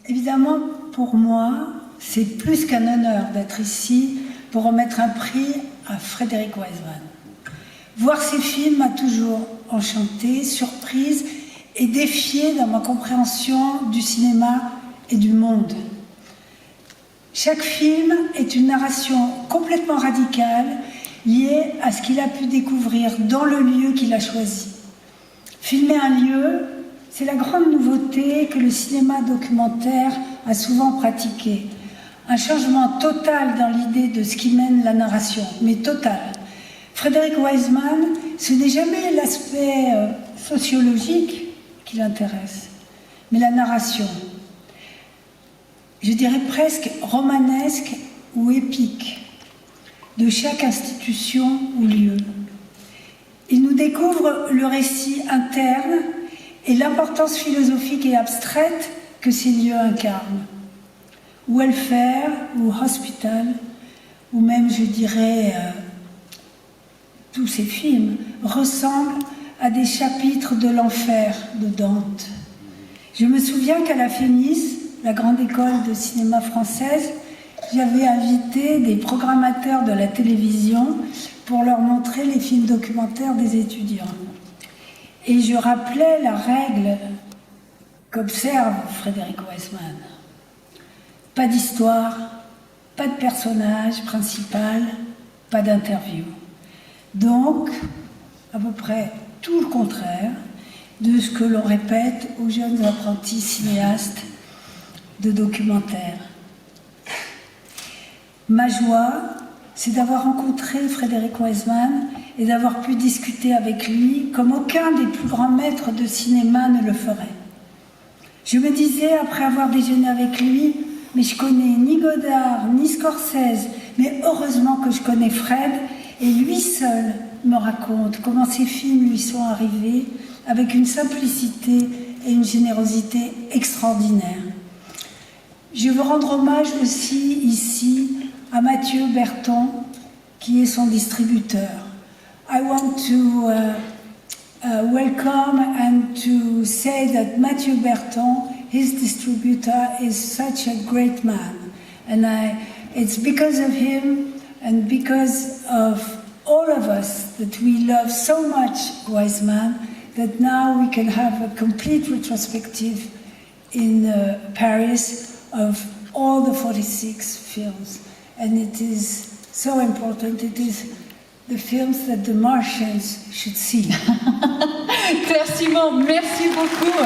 Évidemment, pour moi, c'est plus qu'un honneur d'être ici pour remettre un prix à Frédéric Wiseman. Voir ses films m'a toujours enchantée, surprise et défiée dans ma compréhension du cinéma et du monde. Chaque film est une narration complètement radicale liée à ce qu'il a pu découvrir dans le lieu qu'il a choisi. Filmer un lieu, c'est la grande nouveauté que le cinéma documentaire a souvent pratiqué. Un changement total dans l'idée de ce qui mène la narration, mais total. Frédéric Wiseman, ce n'est jamais l'aspect sociologique qui l'intéresse, mais la narration. Je dirais presque romanesque ou épique de chaque institution ou lieu. Il nous découvre le récit interne et l'importance philosophique et abstraite que ces lieux incarnent. Welfare ou hospital, ou même je dirais tous ces films, ressemblent à des chapitres de l'enfer de Dante. Je me souviens qu'à la FEMIS, la grande école de cinéma française, j'avais invité des programmateurs de la télévision pour leur montrer les films documentaires des étudiants. Et je rappelais la règle qu'observe Frédéric Wiseman. Pas d'histoire, pas de personnage principal, pas d'interview. Donc, à peu près tout le contraire de ce que l'on répète aux jeunes apprentis cinéastes de documentaires. Ma joie, c'est d'avoir rencontré Frédéric Wiseman et d'avoir pu discuter avec lui comme aucun des plus grands maîtres de cinéma ne le ferait. Je me disais, après avoir déjeuné avec lui, mais je connais ni Godard, ni Scorsese, mais heureusement que je connais Fred, et lui seul me raconte comment ces films lui sont arrivés avec une simplicité et une générosité extraordinaires. Je veux rendre hommage aussi ici à Mathieu Berton, qui est son distributeur. I want to welcome and to say that Mathieu Berton, his distributor, is such a great man. And it's because of him and because of all of us that we love so much Wiseman that now we can have a complete retrospective in Paris of all the 46 films. And it is so important. It is the films that the Martians should see. Claire Simon, merci beaucoup.